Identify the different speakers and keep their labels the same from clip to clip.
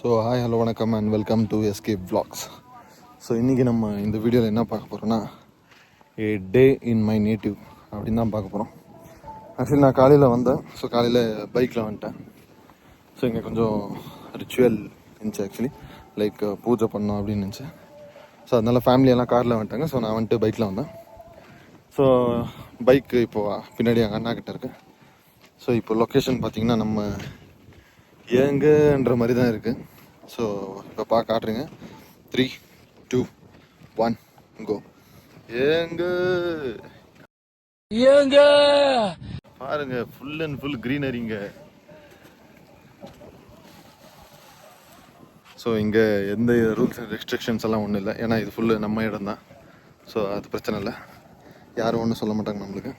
Speaker 1: So hi hello வணக்கம் and welcome to escape vlogs. So இன்றைக்கி நம்ம இந்த வீடியோவில் என்ன பார்க்க போகிறோன்னா ஏ டே இன் மை நேட்டிவ் அப்படின்னு தான் பார்க்க போகிறோம். ஆக்சுவலி நான் காலையில் வந்தேன். ஸோ காலையில் பைக்கில் வந்துட்டேன். ஸோ இங்கே கொஞ்சம் ரிச்சுவல் இருந்துச்சு ஆக்சுவலி, லைக் பூஜை பண்ணோம் அப்படின்னு இருந்துச்சு. ஸோ அதனால் ஃபேமிலியெல்லாம் காரில் வந்துட்டாங்க. ஸோ நான் வந்துட்டு பைக்கில் வந்தேன். ஸோ பைக்கு இப்போது பின்னாடி எங்கள் அண்ணா கிட்டே இருக்குது. ஸோ இப்போ லொக்கேஷன் பார்த்திங்கன்னா நம்ம ஏங்கன்ற மாதிரி தான் இருக்குது. ஸோ இப்போ காட்டுறேங்க. 3, 2, 1 கோ. ஏங்க பாருங்க, ஃபுல் அண்ட் ஃபுல் க்ரீனரிங்க. ஸோ இங்கே எந்த ரூல்ஸ் அண்ட் ரெஸ்ட்ரிக்ஷன்ஸ் எல்லாம் ஒன்றும் இல்லை, ஏன்னா இது ஃபுல்லு நம்ம இடம் தான். ஸோ அது பிரச்சனை இல்லை, யாரும் ஒன்றும் சொல்ல மாட்டாங்க நம்மளுக்கு.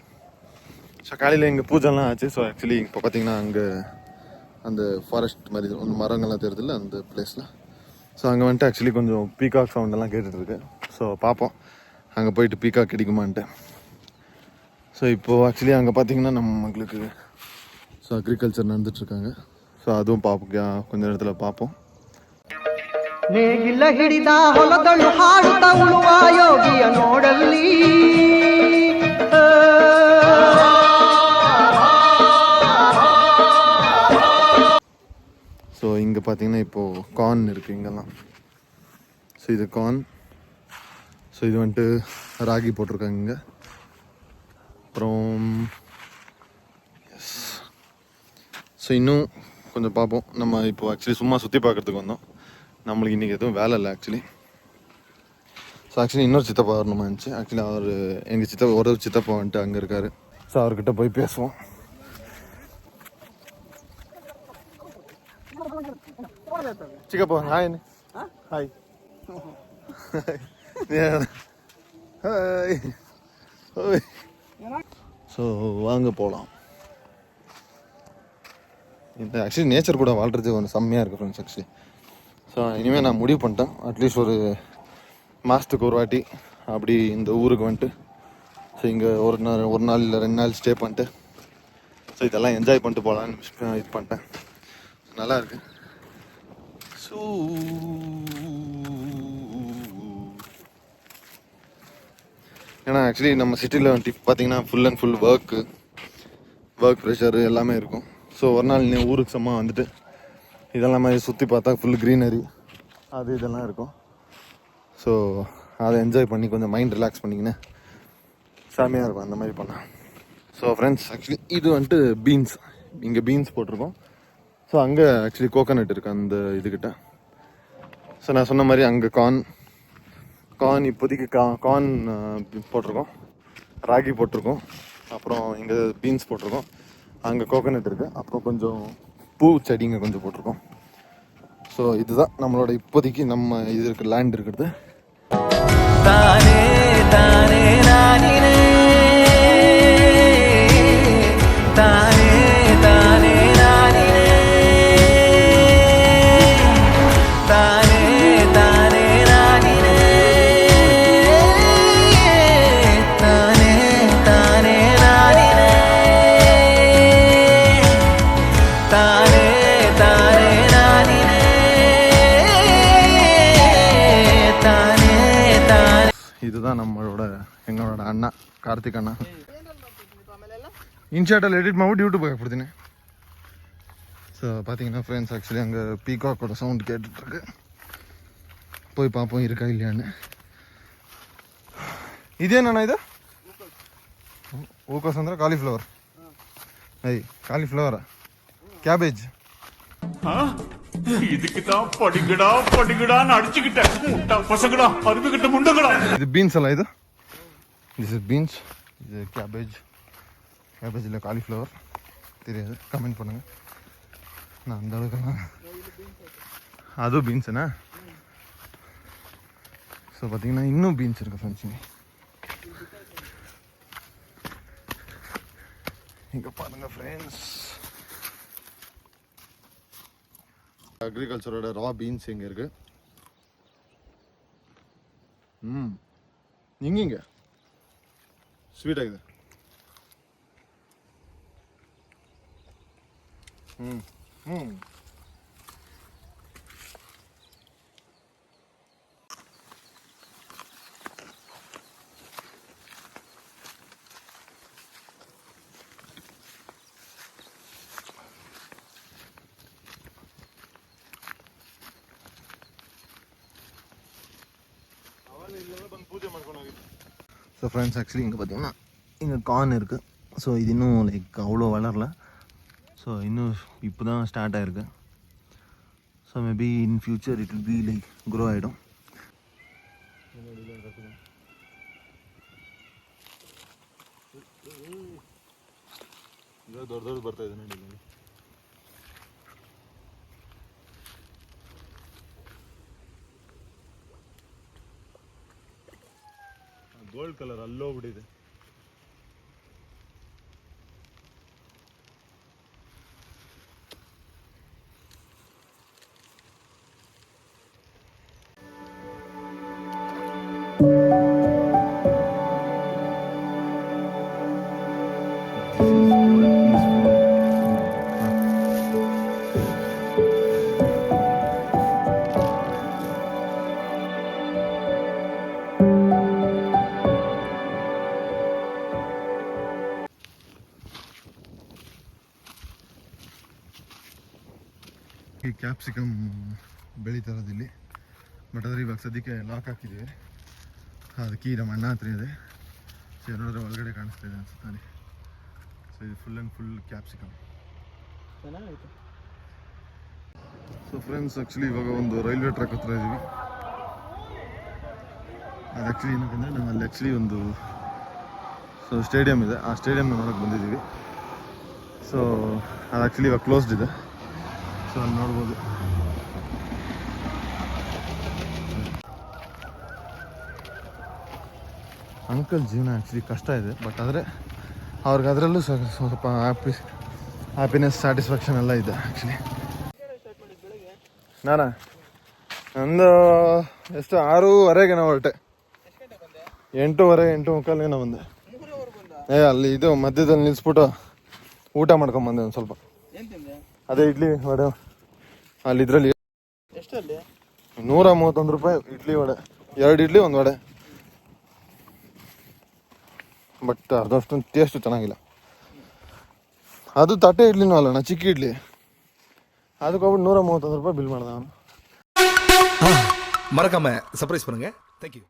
Speaker 1: ஸோ காலையில் இங்கே பூஜைலாம் ஆச்சு. ஸோ ஆக்சுவலி இப்போ பார்த்தீங்கன்னா அங்கே அந்த ஃபாரஸ்ட் மாதிரி ஒன்று மரங்கள்லாம் தெரியுதுல்ல அந்த பிளேஸில். ஸோ அங்கே வந்துட்டு ஆக்சுவலி கொஞ்சம் பீகாக் சவுண்டெல்லாம் கேட்டுட்ருக்கு. ஸோ பார்ப்போம் அங்கே போயிட்டு பீகாக் கிடைக்குமான்ட்டு. ஸோ இப்போது ஆக்சுவலி அங்கே பார்த்தீங்கன்னா நம்மளுக்கு ஸோ அக்ரிகல்ச்சர் நடந்துட்டுருக்காங்க. ஸோ அதுவும் பார்ப்போம், கொஞ்ச நேரத்தில் பார்ப்போம்.
Speaker 2: ನೇಗಿಲ ಹಿಡಿದ ಹೊಲದಳು ಹಾಡುತ್ತ ಉಳುವ ಯೋಗಿಯ ನೋಡಲ್ಲಿ
Speaker 1: ஸோ இங்கே பார்த்தீங்கன்னா இப்போது கார்ன் இருக்குது இங்கெல்லாம். ஸோ இது கார்ன். ஸோ இது வந்துட்டு ராகி போட்டிருக்காங்க இங்கே. அப்புறம் எஸ், ஸோ இன்னும் கொஞ்சம் பார்ப்போம். நம்ம இப்போது ஆக்சுவலி சும்மா சுற்றி பார்க்குறதுக்கு வந்தோம். நம்மளுக்கு இன்றைக்கி எதுவும் வேலை இல்லை ஆக்சுவலி. ஸோ ஆக்சுவலி இன்னொரு சித்தப்பா வரணுமா இருந்துச்சு. ஆக்சுவலி அவர் எங்கள் சித்தப்பா ஒரு சித்தப்பா வந்துட்டு அங்கே இருக்கார். ஸோ அவர்கிட்ட போய் பேசுவோம். சிக்கப்பா ஹாய். Hi hi. ஸோ வாங்க போகலாம். இந்த ஆக்சுவலி நேச்சர் கூட வாழ்கிறது கொஞ்சம் செம்மையாக இருக்குது ஃப்ரெண்ட்ஸ் ஆக்சுவலி. ஸோ இனிமேல் நான் முடிவு பண்ணிட்டேன், அட்லீஸ்ட் ஒரு மாதத்துக்கு ஒரு வாட்டி அப்படி இந்த ஊருக்கு வந்துட்டு ஸோ இங்கே ஒரு நாள் இல்லை 2 நாள் ஸ்டே பண்ணிட்டு ஸோ இதெல்லாம் என்ஜாய் பண்ணிட்டு போகலான்னு இது பண்ணிட்டேன். நல்லா இருக்குது. ஸோ ஏன்னா ஆக்சுவலி நம்ம சிட்டியில் வந்துட்டு பார்த்தீங்கன்னா full and full work pressure எல்லாமே இருக்கும். ஸோ ஒரு நாள் நீ ஊருக்கு சும்மா வந்துட்டு இதெல்லாம் மாதிரி சுற்றி பார்த்தா ஃபுல் க்ரீனரி அது இதெல்லாம் இருக்கும். ஸோ அதை என்ஜாய் பண்ணி கொஞ்சம் மைண்ட் ரிலாக்ஸ் பண்ணிக்கின்னு செம்மையாக இருக்கும் அந்த மாதிரி பண்ணால். ஸோ ஃப்ரெண்ட்ஸ் ஆக்சுவலி இது வந்துட்டு பீன்ஸ், இங்கே பீன்ஸ் போட்டிருக்கோம். ஸோ அங்கே ஆக்சுவலி கோகோனட் இருக்குது அந்த இதுக்கிட்ட. ஸோ நான் சொன்ன மாதிரி அங்கே கார்ன் இப்போதைக்கு கார்ன் போட்டிருக்கோம், ராகி போட்டிருக்கோம், அப்புறம் இங்கே பீன்ஸ் போட்டிருக்கோம், அங்கே கோகோனட் இருக்குது, அப்புறம் கொஞ்சம் பூ செடிங்க கொஞ்சம் போட்டிருக்கோம். ஸோ இதுதான் நம்மளோட இப்போதைக்கு நம்ம இது இருக்குது லேண்ட் இருக்கிறது. தானே தானே நானினே தானே தானே நானினே தானே தானே நானினே தானே தானே நானினே தானே தானே நானினே தானே தானே. இதுதான் எங்களோட அண்ணா கார்த்திக் அண்ணா. இன்ஷாட்டில் எடிட் ಮಾಡಿ ಯೂಟ್ಯೂಬ್ ಹಾಕ್ಬಿಡ್ತೀನಿ. ஸோ பார்த்தீங்கன்னா ஃப்ரெண்ட்ஸ் ஆக்சுவலி அங்கே பீகாக்கோட சவுண்ட் கேட்டுட்ருக்கு. போய் பார்ப்போம் இருக்கா இல்லையான்னு. ಇದೇನಣ್ಣ ಇದು? ಹೂಕೋಸ್ ಅಂದ್ರೆ ಕಾಲಿಫ್ಲವರ್. Cauliflower, cabbage. ಇದು ಬೀನ್ಸ್ ಅಲ್ಲ, ಇದು ದಿಸ್ ಇಸ್ ಬೀನ್ಸ್, இது கேபேஜ் இல்லை காலிஃப்ளவர் தெரியாது, கமெண்ட் பண்ணுங்கள். நான் அந்த அளவுக்குலாம் அதுவும் பீன்ஸுண்ணா. ஸோ பார்த்தீங்கன்னா இன்னும் பீன்ஸ் இருக்குது ஃப்ரெண்ட்ஸ். இங்கே பாருங்கள் ஃப்ரெண்ட்ஸ், அக்ரிகல்ச்சரோட ரா பீன்ஸ் இங்கே இருக்குது. எங்கேங்க ஸ்வீட் ஆகுது. ಪೂಜೆ ಮಾಡ್ಕೊಂಡು ಹೋಗಿದ್ದೆ. ஸோ ஃப்ரெண்ட்ஸ் ஆக்சுவலி இங்கே பார்த்தீங்கன்னா இங்கே கார்ன் இருக்குது. ஸோ இது இன்னும் லைக் அவ்வளோ வளரல. ஸோ இன்னும் இப்போ தான் ஸ்டார்ட் ஆகிருக்கு. So maybe in future it will be like grow ஆகிடும். ದೊಡ್ಡ ದೊಡ್ಡ ಬರ್ತಾ ಇದೆ ನೋಡಿ. ಗೋಲ್ಡ್ ಕಲರ್ ಅಲ್ಲೋಗ್ಬಿಟ್ಟಿದೆ. ಈ ಕ್ಯಾಪ್ಸಿಕಮ್ ಬೆಳೀತಾ ಇರೋದಿಲ್ಲಿ. ಬಟ್ ಆದರೆ ಇವಾಗ ಸದ್ಯಕ್ಕೆ ಲಾಕ್ ಹಾಕಿದ್ದೀವಿ. ಅದಕ್ಕೆ ನಮ್ಮ ಅಣ್ಣ ಹತ್ರ ಇದೆ. ಸೊ ಏನಾದರೂ ಒಳಗಡೆ ಕಾಣಿಸ್ತಾ ಇದೆ ಅನ್ಸುತ್ತೆ. ಸೊ ಇದು full and full capsicum. So friends actually ಇವಾಗ ಒಂದು ರೈಲ್ವೆ ಟ್ರ್ಯಾಕ್ ಹತ್ರ ಇದ್ದೀವಿ. ಅದು ಆ್ಯಕ್ಚುಲಿ ಏನಕ್ಕಂದರೆ ನಾವು ಅಲ್ಲಿ ಆ್ಯಕ್ಚುಲಿ ಒಂದು ಸ್ಟೇಡಿಯಂ ಇದೆ. ಆ ಸ್ಟೇಡಿಯಂನ ನೋಡೋಕ್ಕೆ ಬಂದಿದ್ದೀವಿ. ಸೊ ಅದು ಆ್ಯಕ್ಚುಲಿ ಇವಾಗ ಕ್ಲೋಸ್ಡ್ ಇದೆ. ಸೊ ಅಲ್ಲಿ ನೋಡ್ಬೋದು. ಅಂಕಲ್ ಜೀವನ ಆ್ಯಕ್ಚುಲಿ ಕಷ್ಟ ಇದೆ. ಬಟ್ ಆದರೆ ಅವ್ರಿಗೆ ಅದರಲ್ಲೂ ಸ್ವಲ್ಪ ಹ್ಯಾಪಿನೆಸ್ ಸ್ಯಾಟಿಸ್ಫ್ಯಾಕ್ಷನ್ ಎಲ್ಲ ಇದೆ ಆ್ಯಕ್ಚುಲಿ. ನಂದು ಎಷ್ಟು 6:30ಗೆ ನಾವು ಹೊರಟೆ. 8:30 8:45 ನಾವು ಬಂದೆ. ಅಲ್ಲಿ ಇದು ಮಧ್ಯದಲ್ಲಿ ನಿಲ್ಲಿಸ್ಬಿಟ್ಟು ಊಟ ಮಾಡ್ಕೊಂಬಂದೆ ಒಂದು ಸ್ವಲ್ಪ. ಅದೇ ಇಡ್ಲಿ ವಡೆ ಅಲ್ಲಿ ಇದರಲ್ಲಿ
Speaker 2: ಎಷ್ಟಲ್ಲಿ
Speaker 1: 131 ರೂಪಾಯಿ ಇಡ್ಲಿ ವಡೆ. 2 ಇಡ್ಲಿ 1 ವಡೆ. ಬಟ್ ಅದಷ್ಟೊಂದು ಟೇಸ್ಟು ಚೆನ್ನಾಗಿಲ್ಲ. ಅದು ತಟ್ಟೆ ಇಡ್ಲಿನೂ ಅಲ್ಲಣ್ಣ, ಚಿಕ್ಕ ಇಡ್ಲಿ. ಅದಕ್ಕೆ ಹೋಗ್ಬಿಟ್ಟು 131 ರೂಪಾಯಿ ಬಿಲ್ ಮಾಡ್ದೆ ನಾನು.
Speaker 3: மறக்காம சர்ப்ரைஸ் பண்ணுங்க. தேங்க்யூ.